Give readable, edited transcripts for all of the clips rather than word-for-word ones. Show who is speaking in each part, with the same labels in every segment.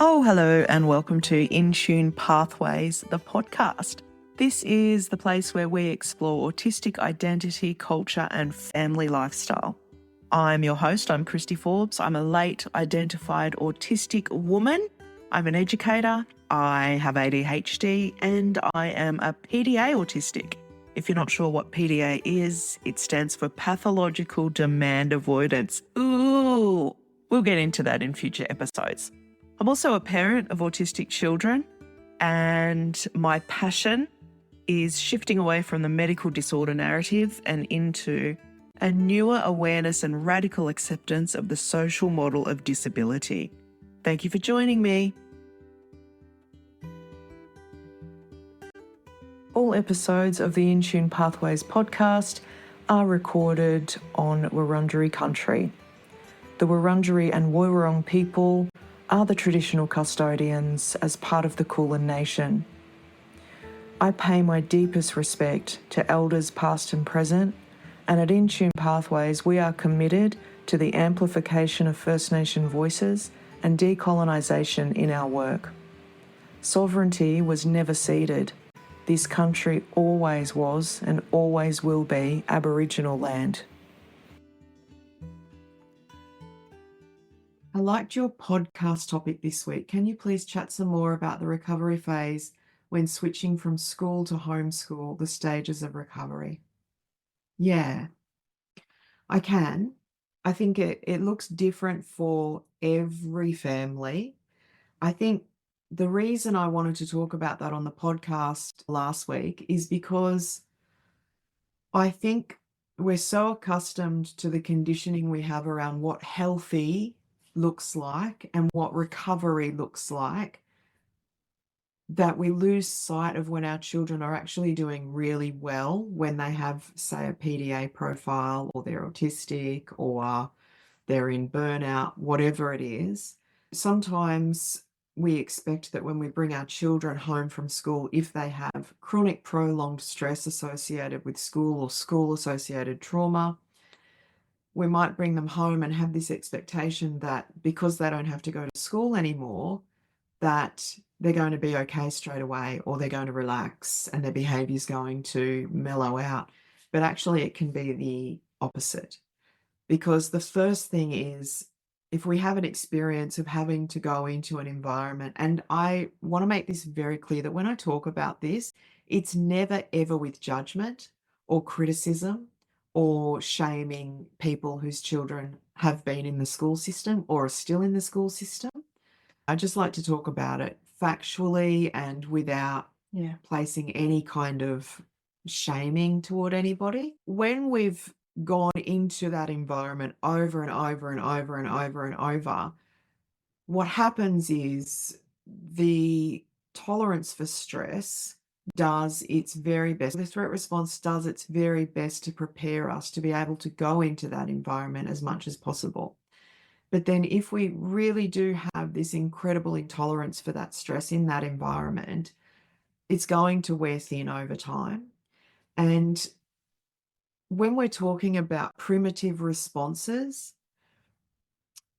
Speaker 1: Oh, hello, and welcome to In Tune Pathways, the podcast. This is the place where we explore autistic identity, culture, and family lifestyle. I'm your host, I'm Christy Forbes. I'm a late identified autistic woman. I'm an educator, I have ADHD, and I am a PDA autistic. If you're not sure what PDA is, it stands for pathological demand avoidance. Ooh, we'll get into that in future episodes. I'm also a parent of autistic children, and my passion is shifting away from the medical disorder narrative and into a newer awareness and radical acceptance of the social model of disability. Thank you for joining me. All episodes of the In Tune Pathways podcast are recorded on Wurundjeri country. The Wurundjeri and Woiwurrung people are the traditional custodians as part of the Kulin Nation. I pay my deepest respect to elders past and present, and at In Tune Pathways we are committed to the amplification of First Nation voices and decolonisation in our work. Sovereignty was never ceded. This country always was and always will be Aboriginal land. I liked your podcast topic this week. Can you please chat some more about the recovery phase when switching from school to homeschool, the stages of recovery? Yeah, I can. I think it looks different for every family. I think the reason I wanted to talk about that on the podcast last week is because I think we're so accustomed to the conditioning we have around what healthy looks like and what recovery looks like that we lose sight of when our children are actually doing really well when they have, say, a PDA profile, or they're autistic, or they're in burnout, whatever it is. Sometimes we expect that when we bring our children home from school, if they have chronic prolonged stress associated with school or school-associated trauma, we might bring them home and have this expectation that because they don't have to go to school anymore, that they're going to be okay straight away, or they're going to relax and their behavior is going to mellow out. But actually it can be the opposite, because the first thing is, if we have an experience of having to go into an environment, and I want to make this very clear that when I talk about this, it's never ever with judgment or criticism or shaming people whose children have been in the school system or are still in the school system. I just like to talk about it factually and without placing any kind of shaming toward anybody. When we've gone into that environment over and over and over and over and over, what happens is the tolerance for stress does its very best. The threat response does its very best to prepare us to be able to go into that environment as much as possible. But then if we really do have this incredible intolerance for that stress in that environment, it's going to wear thin over time. And when we're talking about primitive responses,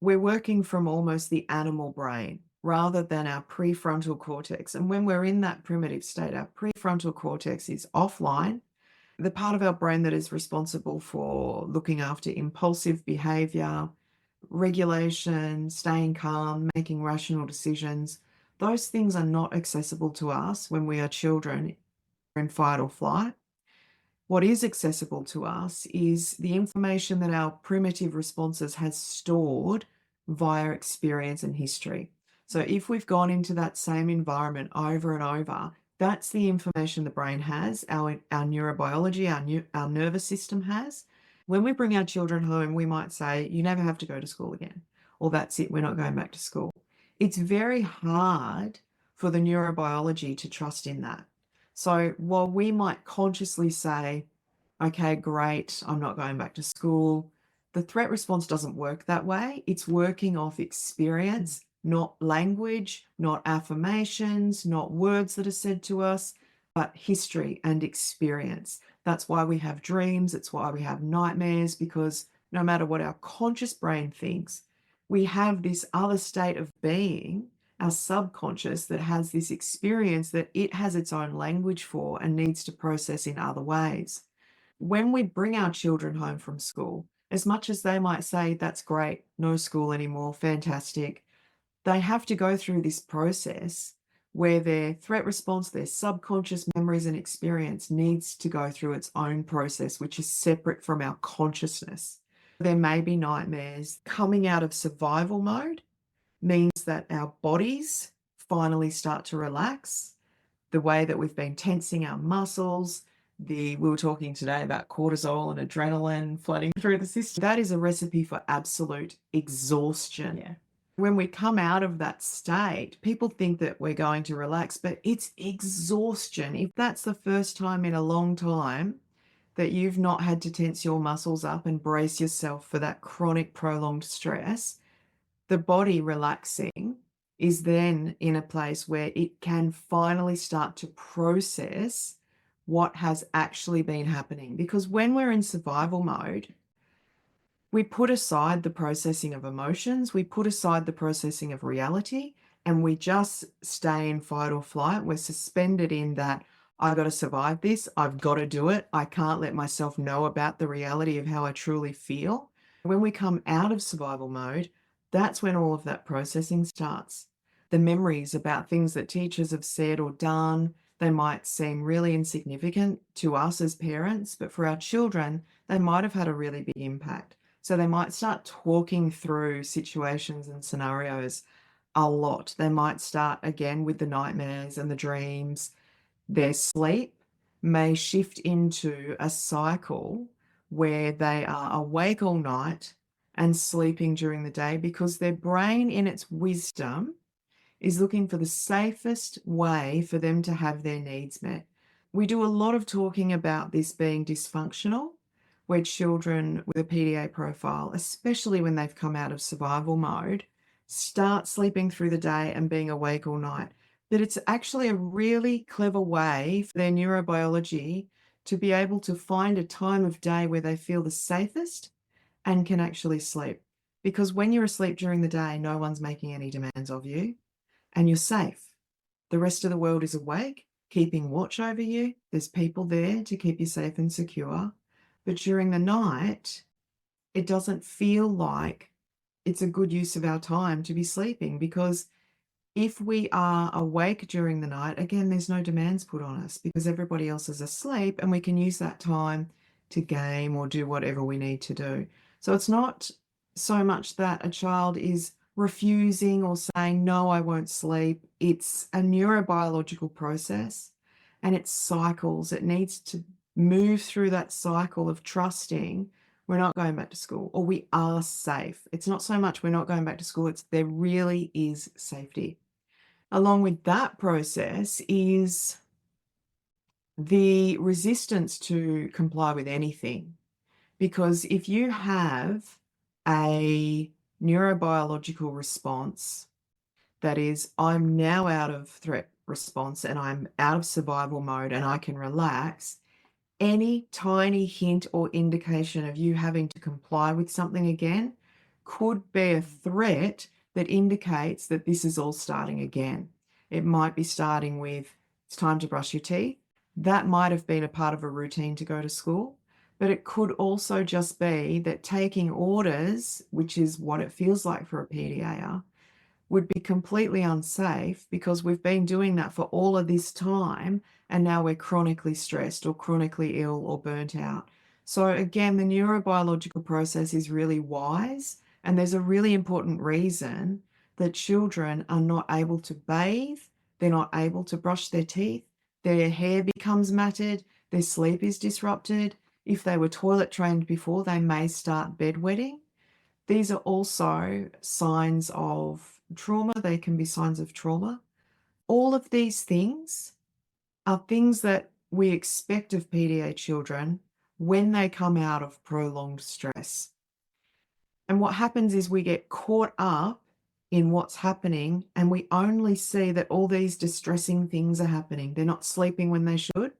Speaker 1: we're working from almost the animal brain rather than our prefrontal cortex. And when we're in that primitive state, our prefrontal cortex is offline. The part of our brain that is responsible for looking after impulsive behavior, regulation, staying calm, making rational decisions, those things are not accessible to us when we are children in fight or flight. What is accessible to us is the information that our primitive responses has stored via experience and history. So if we've gone into that same environment over and over, that's the information the brain has, our neurobiology, our nervous system has. When we bring our children home, we might say, you never have to go to school again, or that's it, we're not going back to school. It's very hard for the neurobiology to trust in that. So while we might consciously say, okay, great, I'm not going back to school, the threat response doesn't work that way. It's working off experience, not language, not affirmations, not words that are said to us, but history and experience. That's why we have dreams. It's why we have nightmares, because no matter what our conscious brain thinks, we have this other state of being our subconscious that has this experience that it has its own language for and needs to process in other ways. When we bring our children home from school, as much as they might say, that's great, no school anymore, fantastic, they have to go through this process where their threat response, their subconscious memories and experience needs to go through its own process, which is separate from our consciousness. There may be nightmares. Coming out of survival mode means that our bodies finally start to relax. The way that we've been tensing our muscles, we were talking today about cortisol and adrenaline flooding through the system. That is a recipe for absolute exhaustion.
Speaker 2: Yeah.
Speaker 1: When we come out of that state, people think that we're going to relax, but it's exhaustion. If that's the first time in a long time that you've not had to tense your muscles up and brace yourself for that chronic prolonged stress, the body relaxing is then in a place where it can finally start to process what has actually been happening. Because when we're in survival mode, we put aside the processing of emotions, we put aside the processing of reality, and we just stay in fight or flight. We're suspended in that I got to survive this, I've got to do it. I can't let myself know about the reality of how I truly feel. When we come out of survival mode, that's when all of that processing starts. The memories about things that teachers have said or done, they might seem really insignificant to us as parents, but for our children, they might have had a really big impact. So they might start talking through situations and scenarios a lot. They might start again with the nightmares and the dreams. Their sleep may shift into a cycle where they are awake all night and sleeping during the day because their brain, in its wisdom, is looking for the safest way for them to have their needs met. We do a lot of talking about this being dysfunctional, where children with a PDA profile, especially when they've come out of survival mode, start sleeping through the day and being awake all night. But it's actually a really clever way for their neurobiology to be able to find a time of day where they feel the safest and can actually sleep. Because when you're asleep during the day, no one's making any demands of you and you're safe. The rest of the world is awake, keeping watch over you. There's people there to keep you safe and secure. But during the night, it doesn't feel like it's a good use of our time to be sleeping because if we are awake during the night, again, there's no demands put on us because everybody else is asleep and we can use that time to game or do whatever we need to do. So it's not so much that a child is refusing or saying, no, I won't sleep. It's a neurobiological process and it cycles. It needs to move through that cycle of trusting we're not going back to school or we are safe. It's not so much we're not going back to school, it's there really is safety. Along with that process is the resistance to comply with anything. Because if you have a neurobiological response that is, I'm now out of threat response and I'm out of survival mode and I can relax, any tiny hint or indication of you having to comply with something again could be a threat that indicates that this is all starting again. It might be starting with, it's time to brush your teeth. That might have been a part of a routine to go to school, but it could also just be that taking orders, which is what it feels like for a PDAer, would be completely unsafe because we've been doing that for all of this time and now we're chronically stressed or chronically ill or burnt out. So again, the neurobiological process is really wise and there's a really important reason that children are not able to bathe, they're not able to brush their teeth, their hair becomes matted, their sleep is disrupted. If they were toilet trained before, they may start bedwetting. These are also signs of trauma. They can be signs of trauma. All of these things are things that we expect of PDA children when they come out of prolonged stress. And what happens is we get caught up in what's happening and we only see that all these distressing things are happening. They're not sleeping when they should.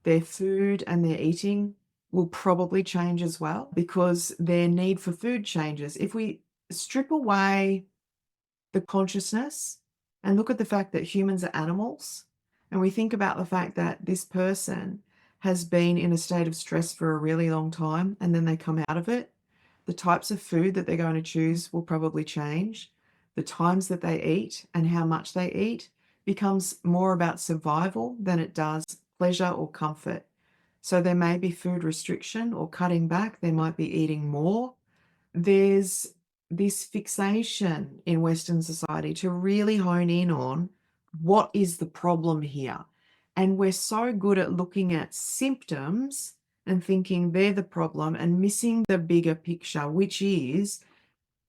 Speaker 1: Their food and their eating will probably change as well because their need for food changes. If we strip away the consciousness And look at the fact that humans are animals. And we think about the fact that this person has been in a state of stress for a really long time and then they come out of it. The types of food that they're going to choose will probably change. The times that they eat and how much they eat becomes more about survival than it does pleasure or comfort. So there may be food restriction or cutting back. They might be eating more. There's this fixation in Western society to really hone in on what is the problem here. And we're so good at looking at symptoms and thinking they're the problem and missing the bigger picture, which is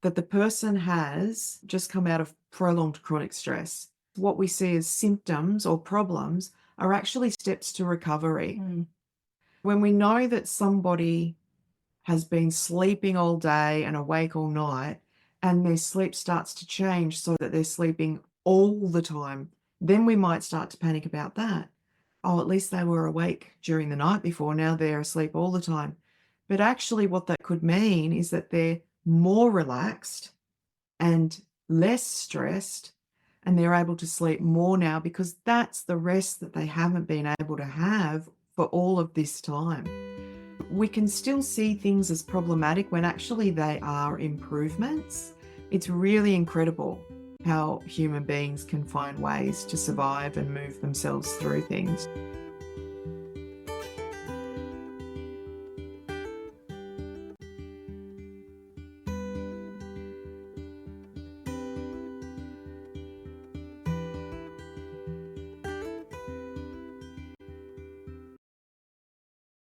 Speaker 1: that the person has just come out of prolonged chronic stress. What we see as symptoms or problems are actually steps to recovery. When we know that somebody has been sleeping all day and awake all night, and their sleep starts to change so that they're sleeping all the time, then we might start to panic about that. Oh, at least they were awake during the night before, now they're asleep all the time. But actually, what that could mean is that they're more relaxed and less stressed, and they're able to sleep more now because that's the rest that they haven't been able to have for all of this time. We can still see things as problematic when actually they are improvements. It's really incredible how human beings can find ways to survive and move themselves through things.